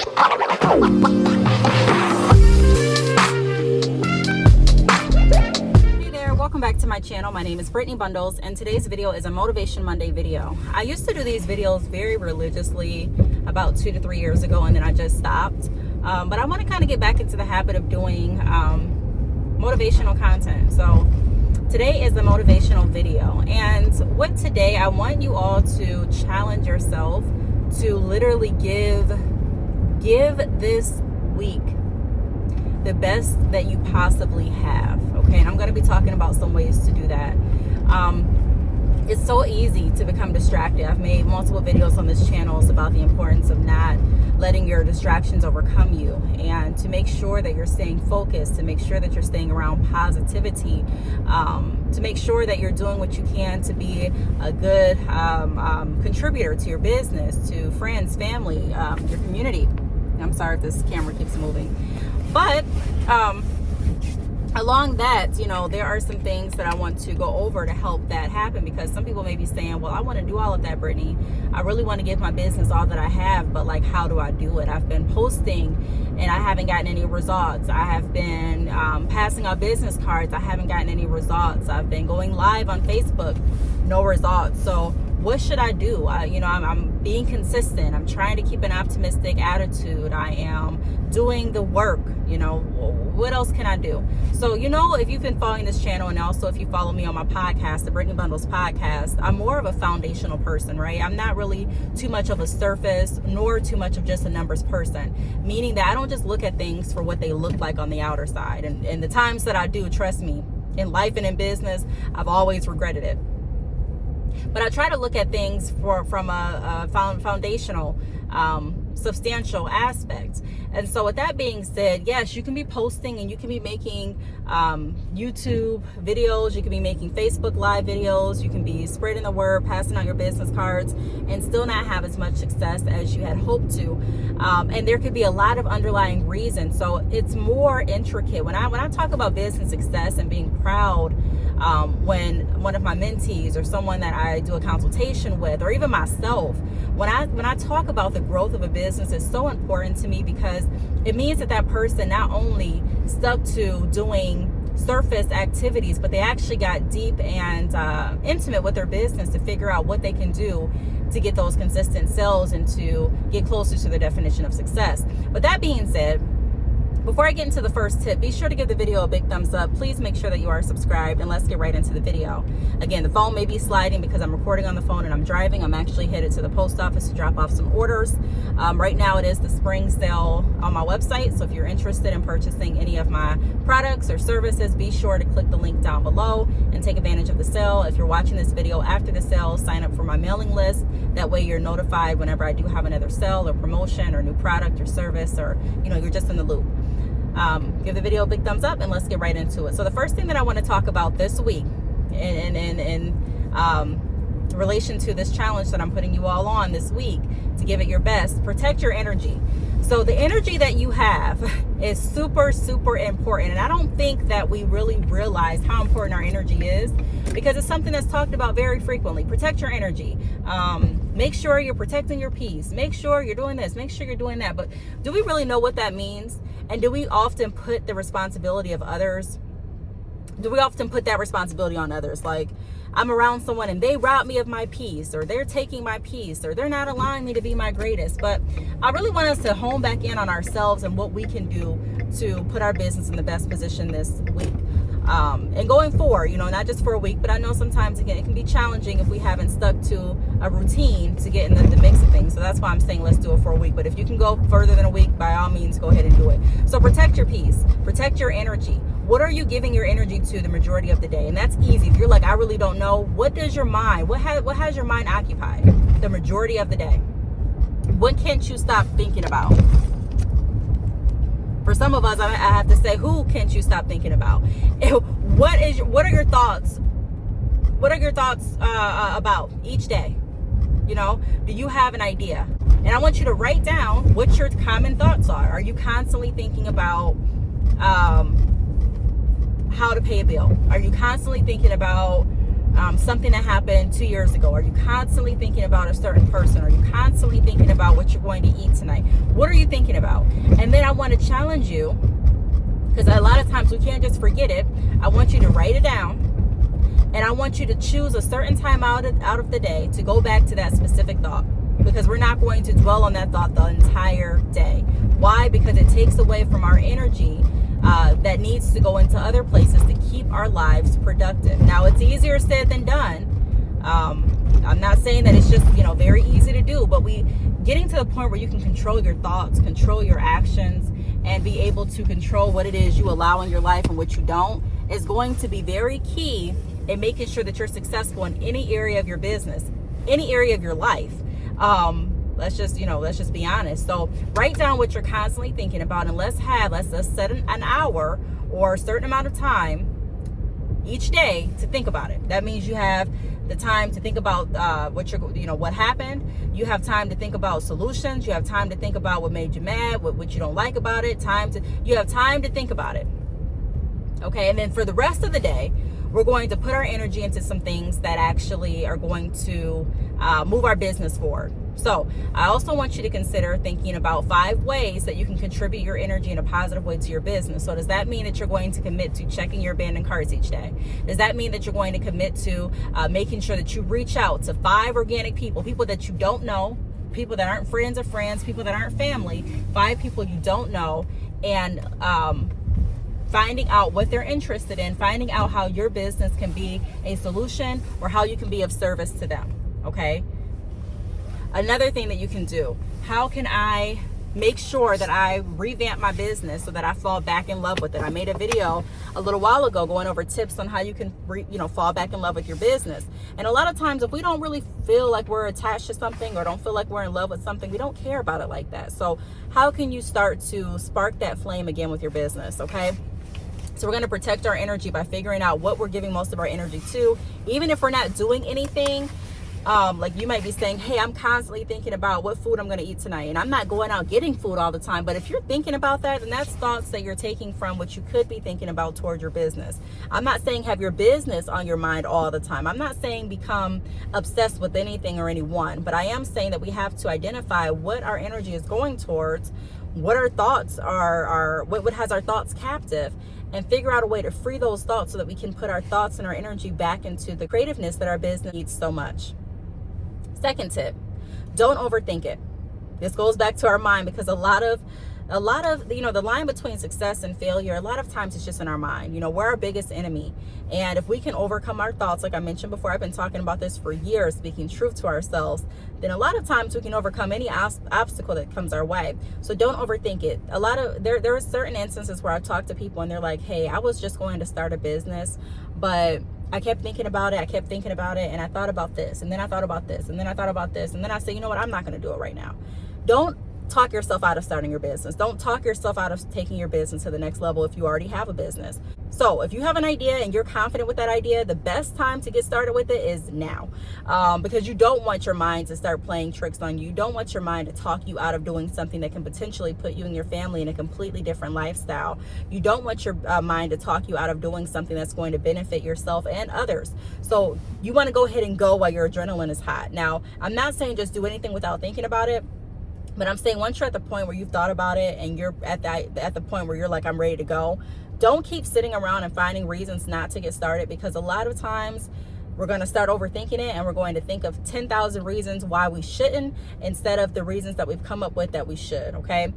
Welcome back to my channel. My name is Brittney Bundles, and today's video is a Motivation Monday video. I used to do these videos very religiously about 2 to 3 years ago, and then I just stopped. But I want to kind of get back into the habit of doing motivational content. So today is the motivational video, and with today, I want you all to challenge yourself to literally give this week the best that you possibly have. Okay, and I'm going to be talking about some ways to do that. It's so easy to become distracted. I've made multiple videos on this channel about the importance of not letting your distractions overcome you, and to make sure that you're staying focused, to make sure that you're staying around positivity, to make sure that you're doing what you can to be a good contributor to your business, to friends, family, your community. I'm sorry if this camera keeps moving. But along that, there are some things that I want to go over to help that happen, because some people may be saying, well, I want to do all of that, Brittney. I really want to give my business all that I have, but like, how do I do it? I've been posting and I haven't gotten any results. I have been passing out business cards. I haven't gotten any results. I've been going live on Facebook, no results. So what should I do? I'm being consistent. I'm trying to keep an optimistic attitude. I am doing the work. What else can I do? So, if you've been following this channel, and also if you follow me on my podcast, the Brittney Bundles podcast, I'm more of a foundational person, right? I'm not really too much of a surface, nor too much of just a numbers person, meaning that I don't just look at things for what they look like on the outer side. And the times that I do, trust me, in life and in business, I've always regretted it. But I try to look at things from a foundational, substantial aspect. And so with that being said, yes, you can be posting and you can be making YouTube videos, you can be making Facebook live videos, you can be spreading the word, passing out your business cards, and still not have as much success as you had hoped to. And there could be a lot of underlying reasons. So it's more intricate. When I talk about business success and being proud, when one of my mentees or someone that I do a consultation with, or even myself, when I talk about the growth of a business, it's so important to me, because it means that person not only stuck to doing surface activities, but they actually got deep and intimate with their business to figure out what they can do to get those consistent sales and to get closer to the definition of success. But that being said, before I get into the first tip, be sure to give the video a big thumbs up. Please make sure that you are subscribed, and let's get right into the video. Again, the phone may be sliding because I'm recording on the phone and I'm driving. I'm actually headed to the post office to drop off some orders. Right now it is the spring sale on my website, so if you're interested in purchasing any of my products or services, be sure to click the link down below and take advantage of the sale. If you're watching this video after the sale, sign up for my mailing list. That way you're notified whenever I do have another sale or promotion or new product or service, or you're just in the loop. Give the video a big thumbs up, and let's get right into it. So the first thing that I want to talk about this week in relation to this challenge that I'm putting you all on this week to give it your best, protect your energy. So the energy that you have is super, super important. And I don't think that we really realize how important our energy is, because it's something that's talked about very frequently. Protect your energy. Make sure you're protecting your peace. Make sure you're doing this. Make sure you're doing that. But do we really know what that means? And do we often put the responsibility of others? Do we often put that responsibility on others? Like, I'm around someone and they rob me of my peace, or they're taking my peace, or they're not allowing me to be my greatest. But I really want us to hone back in on ourselves and what we can do to put our business in the best position this week. And going forward, not just for a week, but I know sometimes, again, it can be challenging if we haven't stuck to a routine to get in the mix of things. So that's why I'm saying let's do it for a week. But if you can go further than a week, by all means, go ahead and do it. So protect your peace, protect your energy. What are you giving your energy to the majority of the day? And that's easy. If you're like, I really don't know, what has your mind occupied the majority of the day? What can't you stop thinking about? For some of us, I have to say, who can't you stop thinking about? What are your thoughts? What are your thoughts about each day? Do you have an idea? And I want you to write down what your common thoughts are. Are you constantly thinking about how to pay a bill? Are you constantly thinking about something that happened 2 years ago? Are you constantly thinking about a certain person? Are you constantly thinking about what you're going to eat tonight? What are you thinking about? And then I want to challenge you, because a lot of times we can't just forget it. I want you to write it down, and I want you to choose a certain time out of the day to go back to that specific thought, because we're not going to dwell on that thought the entire day. Why? Because it takes away from our energy that needs to go into other places to keep our lives productive. Now, it's easier said than done. I'm not saying that it's just, very easy to do, but getting to the point where you can control your thoughts, control your actions, and be able to control what it is you allow in your life and what you don't is going to be very key in making sure that you're successful in any area of your business, any area of your life. Let's just be honest. So write down what you're constantly thinking about, and let's just set an hour or a certain amount of time each day to think about it. That means you have the time to think about what happened. You have time to think about solutions. You have time to think about what made you mad, what you don't like about it. You have time to think about it. Okay, and then for the rest of the day, we're going to put our energy into some things that actually are going to move our business forward. So I also want you to consider thinking about 5 ways that you can contribute your energy in a positive way to your business. So does that mean that you're going to commit to checking your abandoned carts each day? Does that mean that you're going to commit to making sure that you reach out to 5 organic people that you don't know, people that aren't friends of friends, people that aren't family, 5 people you don't know, and finding out what they're interested in, finding out how your business can be a solution or how you can be of service to them, okay? Another thing that you can do, how can I make sure that I revamp my business so that I fall back in love with it? I made a video a little while ago going over tips on how you can fall back in love with your business. And a lot of times if we don't really feel like we're attached to something or don't feel like we're in love with something, we don't care about it like that. So how can you start to spark that flame again with your business, okay? So we're going to protect our energy by figuring out what we're giving most of our energy to. Even if we're not doing anything, like you might be saying, hey, I'm constantly thinking about what food I'm going to eat tonight, and I'm not going out getting food all the time. But if you're thinking about that, then that's thoughts that you're taking from what you could be thinking about toward your business. I'm not saying have your business on your mind all the time. I'm not saying become obsessed with anything or anyone, but I am saying that we have to identify what our energy is going towards, what our thoughts are, what has our thoughts captive, and figure out a way to free those thoughts so that we can put our thoughts and our energy back into the creativeness that our business needs so much. Second tip, don't overthink it. This goes back to our mind, because a lot of the line between success and failure, a lot of times it's just in our mind. We're our biggest enemy. And if we can overcome our thoughts, like I mentioned before, I've been talking about this for years, speaking truth to ourselves, then a lot of times we can overcome any obstacle that comes our way. So don't overthink it. There are certain instances where I talk to people and they're like, hey, I was just going to start a business, but I kept thinking about it, and I thought about this, and then I thought about this, and then I thought about this, and then I say, you know what, I'm not going to do it right now. Don't talk yourself out of starting your business. Don't talk yourself out of taking your business to the next level if you already have a business. So if you have an idea and you're confident with that idea, the best time to get started with it is now, because you don't want your mind to start playing tricks on you. You don't want your mind to talk you out of doing something that can potentially put you and your family in a completely different lifestyle. You don't want your mind to talk you out of doing something that's going to benefit yourself and others. So you want to go ahead and go while your adrenaline is hot. Now, I'm not saying just do anything without thinking about it, but I'm saying once you're at the point where you've thought about it and you're at the point where you're like, I'm ready to go, don't keep sitting around and finding reasons not to get started, because a lot of times we're going to start overthinking it and we're going to think of 10,000 reasons why we shouldn't instead of the reasons that we've come up with that we should, okay?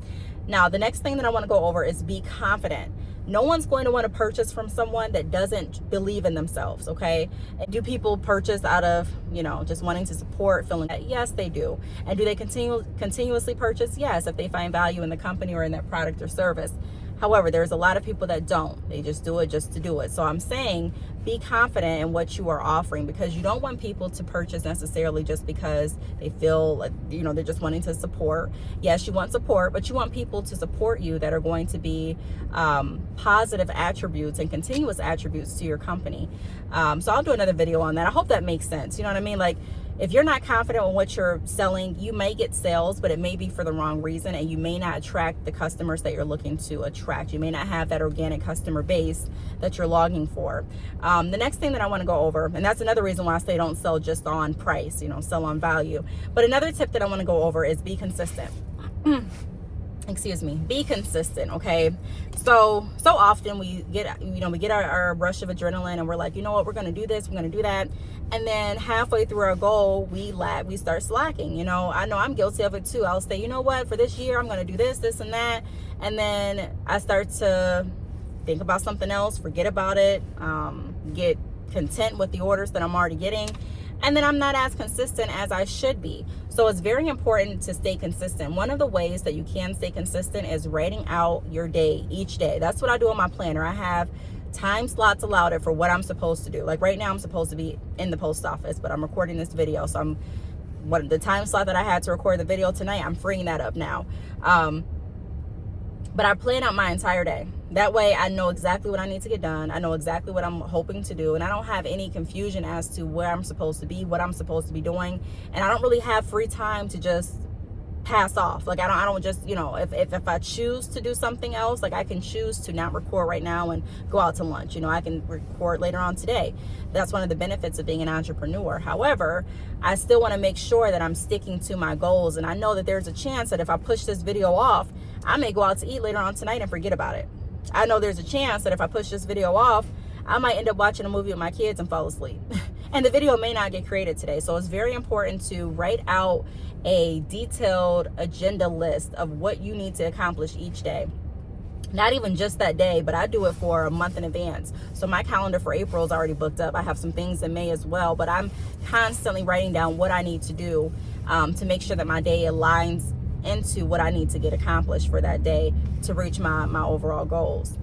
Now, the next thing that I want to go over is be confident. No one's going to want to purchase from someone that doesn't believe in themselves, okay? And do people purchase out of, just wanting to support, feeling that? Yes, they do. And do they continuously purchase? Yes, if they find value in the company or in that product or service. However, there's a lot of people that don't. They just do it just to do it. So I'm saying be confident in what you are offering, because you don't want people to purchase necessarily just because they feel like, they're just wanting to support. Yes, you want support, but you want people to support you that are going to be positive attributes and continuous attributes to your company. So I'll do another video on that. I hope that makes sense. You know what I mean? Like, if you're not confident in what you're selling, you may get sales, but it may be for the wrong reason, and you may not attract the customers that you're looking to attract. You may not have that organic customer base that you're longing for. The next thing that I want to go over, and that's another reason why I say don't sell just on price, sell on value. But another tip that I want to go over is be consistent. Excuse me, be consistent. Okay, so often we get our rush of adrenaline, and we're like, you know what, we're going to do this, we're going to do that, and then halfway through our goal, we start slacking. I know I'm guilty of it too. I'll say, you know what, for this year I'm going to do this and that, and then I start to think about something else, forget about it, get content with the orders that I'm already getting, and then I'm not as consistent as I should be. So it's very important to stay consistent. One of the ways that you can stay consistent is writing out your day each day. That's what I do on my planner. I have time slots allowed for what I'm supposed to do. Like right now, I'm supposed to be in the post office, but I'm recording this video. So the time slot that I had to record the video tonight, I'm freeing that up now. But I plan out my entire day. That way I know exactly what I need to get done. I know exactly what I'm hoping to do. And I don't have any confusion as to where I'm supposed to be, what I'm supposed to be doing. And I don't really have free time to just pass off. Like I don't just, if I choose to do something else, like I can choose to not record right now and go out to lunch. I can record later on today. That's one of the benefits of being an entrepreneur. However, I still want to make sure that I'm sticking to my goals. And I know that there's a chance that if I push this video off, I may go out to eat later on tonight and forget about it. I know there's a chance that if I push this video off, I might end up watching a movie with my kids and fall asleep. And the video may not get created today. So it's very important to write out a detailed agenda list of what you need to accomplish each day. Not even just that day, but I do it for a month in advance. So my calendar for April is already booked up. I have some things in May as well, but I'm constantly writing down what I need to do to make sure that my day aligns into what I need to get accomplished for that day to reach my overall goals.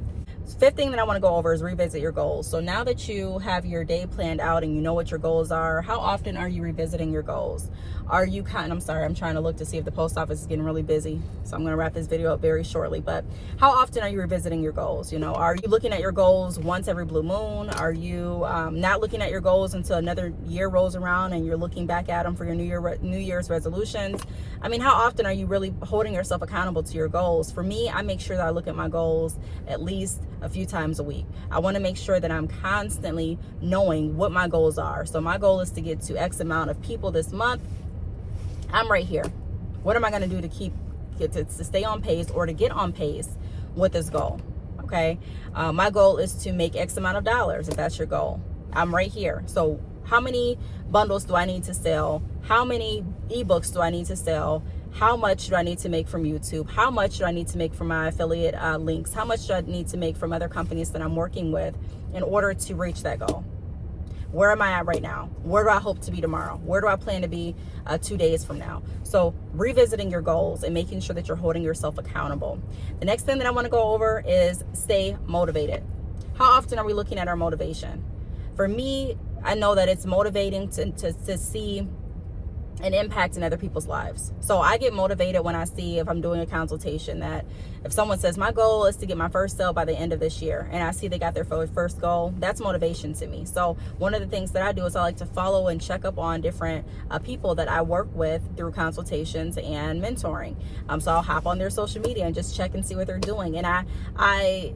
Fifth thing that I want to go over is revisit your goals. So now that you have your day planned out and you know what your goals are, how often are you revisiting your goals? I'm sorry, I'm trying to look to see if the post office is getting really busy. So I'm going to wrap this video up very shortly. But how often are you revisiting your goals? Are you looking at your goals once every blue moon? Are you not looking at your goals until another year rolls around and you're looking back at them for your New Year's resolutions? I mean, how often are you really holding yourself accountable to your goals? For me, I make sure that I look at my goals at least a few times a week. I want to make sure that I'm constantly knowing what my goals are. So my goal is to get to X amount of people this month. I'm right here. What am I going to do to stay on pace or to get on pace with this goal? Okay. My goal is to make X amount of dollars. If that's your goal, I'm right here. So how many bundles do I need to sell? How many ebooks do I need to sell? How much do I need to make from YouTube? How much do I need to make from my affiliate links? How much do I need to make from other companies that I'm working with in order to reach that goal? Where am I at right now? Where do I hope to be tomorrow? Where do I plan to be 2 days from now? So revisiting your goals and making sure that you're holding yourself accountable. The next thing that I want to go over is stay motivated. How often are we looking at our motivation? For me, I know that it's motivating to see an impact in other people's lives. So I get motivated when I see, if I'm doing a consultation, that if someone says my goal is to get my first sale by the end of this year, and I see they got their first goal, that's motivation to me. So one of the things that I do is I like to follow and check up on different people that I work with through consultations and mentoring. So I'll hop on their social media and just check and see what they're doing. And I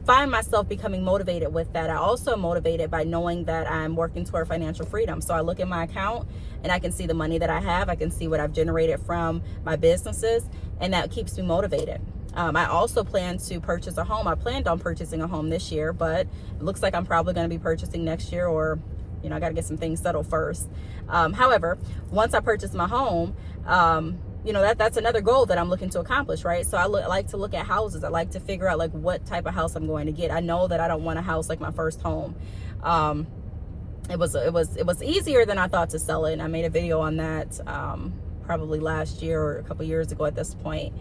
find myself becoming motivated with that. I also am motivated by knowing that I'm working toward financial freedom. So I look at my account and I can see the money that I have. I can see what I've generated from my businesses, and that keeps me motivated. I also plan to purchase a home. I planned on purchasing a home this year, but it looks like I'm probably going to be purchasing next year, or I got to get some things settled first. However, once I purchase my home, that's another goal that I'm looking to accomplish, right? So I like to look at houses. I like to figure out like what type of house I'm going to get. I know that I don't want a house like my first home. It was easier than I thought to sell it, and I made a video on that probably last year or a couple years ago at this point.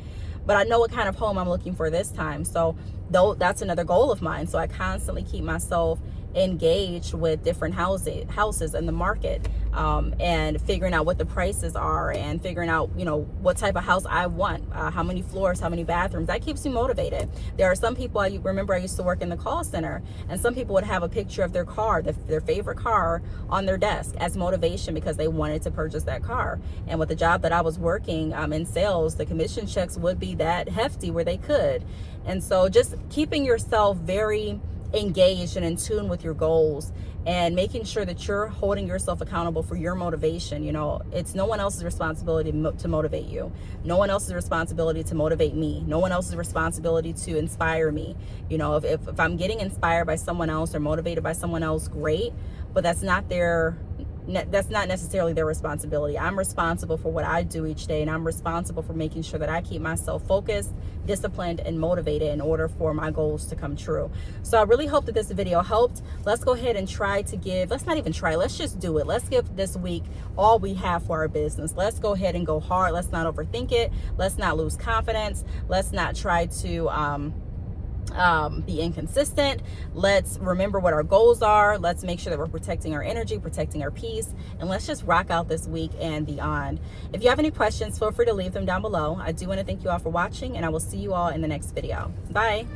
But I know what kind of home I'm looking for this time. So that's another goal of mine. So I constantly keep myself engaged with different houses in the market. and figuring out what the prices are, and figuring out, you know, what type of house I want, how many floors, how many bathrooms. That keeps me motivated. There are some people, I remember I used to work in the call center, and some people would have a picture of their car, their favorite car, on their desk as motivation because they wanted to purchase that car. And with the job that I was working in sales, the commission checks would be that hefty where they could. And so just keeping yourself very engaged and in tune with your goals, and making sure that you're holding yourself accountable for your motivation. You know, it's no one else's responsibility to motivate you. No one else's responsibility to motivate me. No one else's responsibility to inspire me. You know, if I'm getting inspired by someone else or motivated by someone else, great, but that's not necessarily their responsibility. I'm responsible for what I do each day, and I'm responsible for making sure that I keep myself focused, disciplined, and motivated in order for my goals to come true. So I really hope that this video helped. Let's go ahead and let's just do it. Let's give this week all we have for our business. Let's go ahead and go hard. Let's not overthink it. Let's not lose confidence. Let's not try to be inconsistent. Let's remember what our goals are. Let's make sure that we're protecting our energy, protecting our peace, and let's just rock out this week and beyond. If you have any questions, feel free to leave them down below. I do want to thank you all for watching, and I will see you all in the next video. Bye.